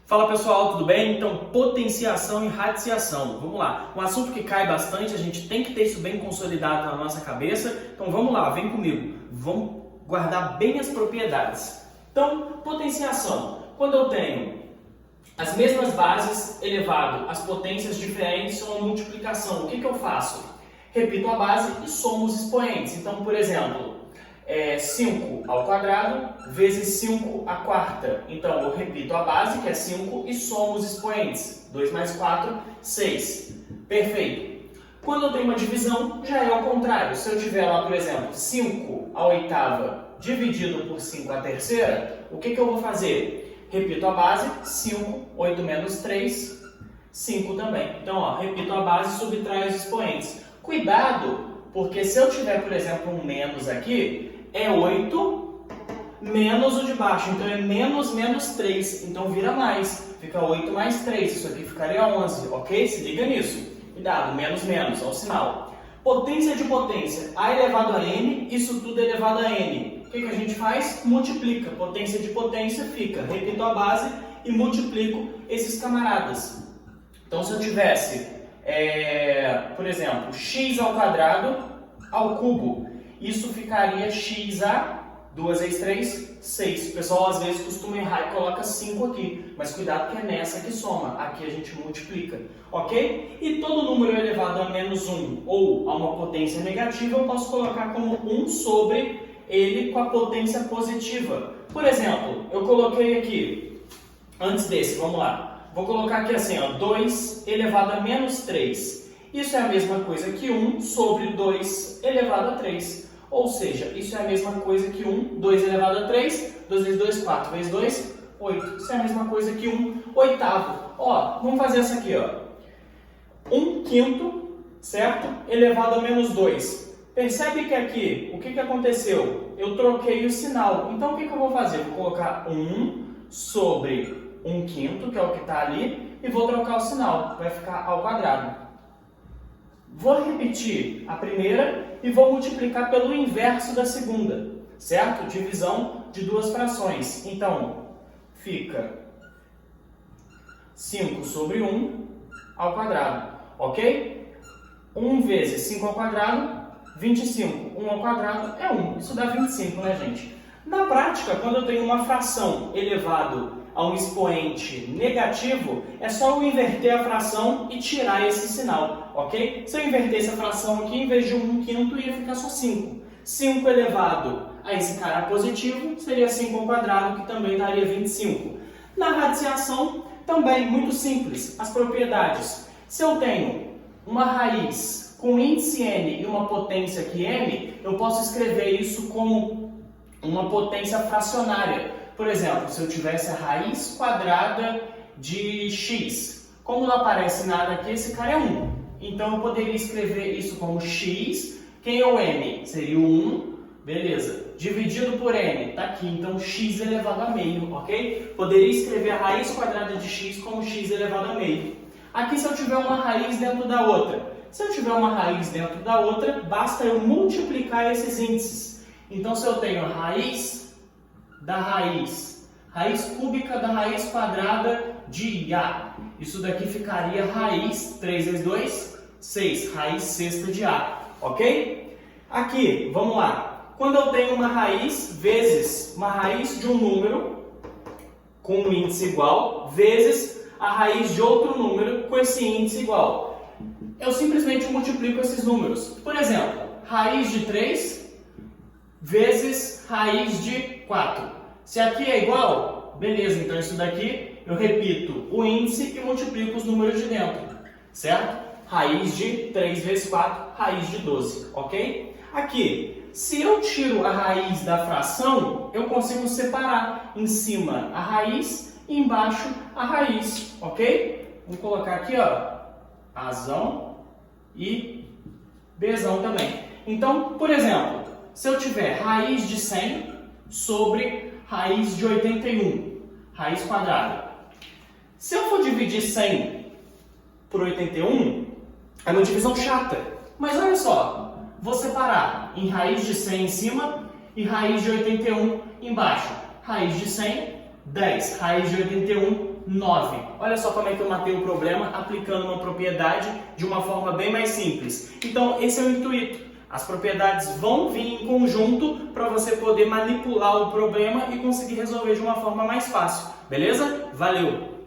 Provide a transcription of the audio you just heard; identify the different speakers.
Speaker 1: Fala pessoal, tudo bem? Então, potenciação e radiciação. Vamos lá. Um assunto que cai bastante, a gente tem que ter isso bem consolidado na nossa cabeça. Então vamos lá, vem comigo. Vamos guardar bem as propriedades. Então, potenciação. Quando eu tenho as mesmas bases elevado às potências diferentes, são a multiplicação. O que eu faço? Repito a base e somo os expoentes. Então, por exemplo, 5 ao quadrado vezes 5 à quarta. Então, eu repito a base, que é 5, e somo os expoentes. 2 mais 4, 6. Perfeito. Quando eu tenho uma divisão, já é ao contrário. Se eu tiver lá, por exemplo, 5 à oitava dividido por 5 à terceira, o que eu vou fazer? Repito a base, 5, 8 menos 3, 5 também. Então, repito a base e subtraio os expoentes. Cuidado, porque se eu tiver, por exemplo, um menos aqui, é 8 menos o de baixo, então é menos 3, então vira mais, fica 8 mais 3, isso aqui ficaria 11, ok? Se liga nisso, cuidado, menos, olha o sinal. Potência de potência, a elevado a n, isso tudo é elevado a n. O que a gente faz? Multiplica, potência de potência fica, repito a base e multiplico esses camaradas. Então se eu tivesse, por exemplo, x ao quadrado ao cubo, isso ficaria x a 2 vezes 3, 6. O pessoal às vezes costuma errar e coloca 5 aqui, mas cuidado que é nessa que soma, aqui a gente multiplica, ok? E todo número elevado a menos 1 ou a uma potência negativa, eu posso colocar como 1 sobre ele com a potência positiva. Por exemplo, eu coloquei aqui, antes desse, vamos lá, vou colocar aqui assim, 2 elevado a menos 3. Isso é a mesma coisa que 1 sobre 2 elevado a 3. Ou seja, isso é a mesma coisa que 2 elevado a 3, 2 vezes 2, 4 vezes 2, 8. Isso é a mesma coisa que 1/8. Vamos fazer essa aqui, 1/5, certo? Elevado a menos 2. Percebe que aqui, o que aconteceu? Eu troquei o sinal. Então, o que eu vou fazer? Vou colocar 1 sobre 1/5, que é o que está ali, e vou trocar o sinal. Vai ficar ao quadrado. Vou repetir a primeira e vou multiplicar pelo inverso da segunda, certo? Divisão de duas frações. Então, fica 5 sobre 1 ao quadrado, ok? 1 vezes 5 ao quadrado, 25. 1 ao quadrado é 1. Isso dá 25, né, gente? Na prática, quando eu tenho uma fração elevado a um expoente negativo, é só eu inverter a fração e tirar esse sinal, ok? Se eu inverter essa fração aqui, em vez de 1/5, ia ficar só 5. 5 elevado a esse cara positivo seria 5 ao quadrado, que também daria 25. Na radiciação, também muito simples, as propriedades. Se eu tenho uma raiz com índice n e uma potência aqui m, eu posso escrever isso como uma potência fracionária. Por exemplo, se eu tivesse a raiz quadrada de x, como não aparece nada aqui, esse cara é 1. Então, eu poderia escrever isso como x, quem é o m? Seria o 1, beleza. Dividido por n, tá aqui, então x elevado a meio, ok? Poderia escrever a raiz quadrada de x como x elevado a meio. Aqui, se eu tiver uma raiz dentro da outra. Se eu tiver uma raiz dentro da outra, basta eu multiplicar esses índices. Então, se eu tenho a raiz da raiz cúbica da raiz quadrada de A. Isso daqui ficaria raiz, 3 vezes 2, 6, raiz sexta de A, ok? Aqui, vamos lá. Quando eu tenho uma raiz vezes uma raiz de um número com um índice igual, vezes a raiz de outro número com esse índice igual, eu simplesmente multiplico esses números. Por exemplo, raiz de 3 vezes raiz de 4. Se aqui é igual, beleza, então isso daqui eu repito o índice e multiplico os números de dentro, certo? Raiz de 3 vezes 4, raiz de 12, ok? Aqui, se eu tiro a raiz da fração, eu consigo separar em cima a raiz e embaixo a raiz, ok? Vou colocar aqui, Azão e Bzão também. Então, por exemplo, se eu tiver raiz de 100 sobre raiz de 81, raiz quadrada. Se eu for dividir 100 por 81, é uma divisão chata. Mas olha só, vou separar em raiz de 100 em cima e raiz de 81 embaixo. Raiz de 100 10. Raiz de 81, 9. Olha só como é que eu matei o problema aplicando uma propriedade de uma forma bem mais simples. Então, esse é o intuito. As propriedades vão vir em conjunto para você poder manipular o problema e conseguir resolver de uma forma mais fácil. Beleza? Valeu!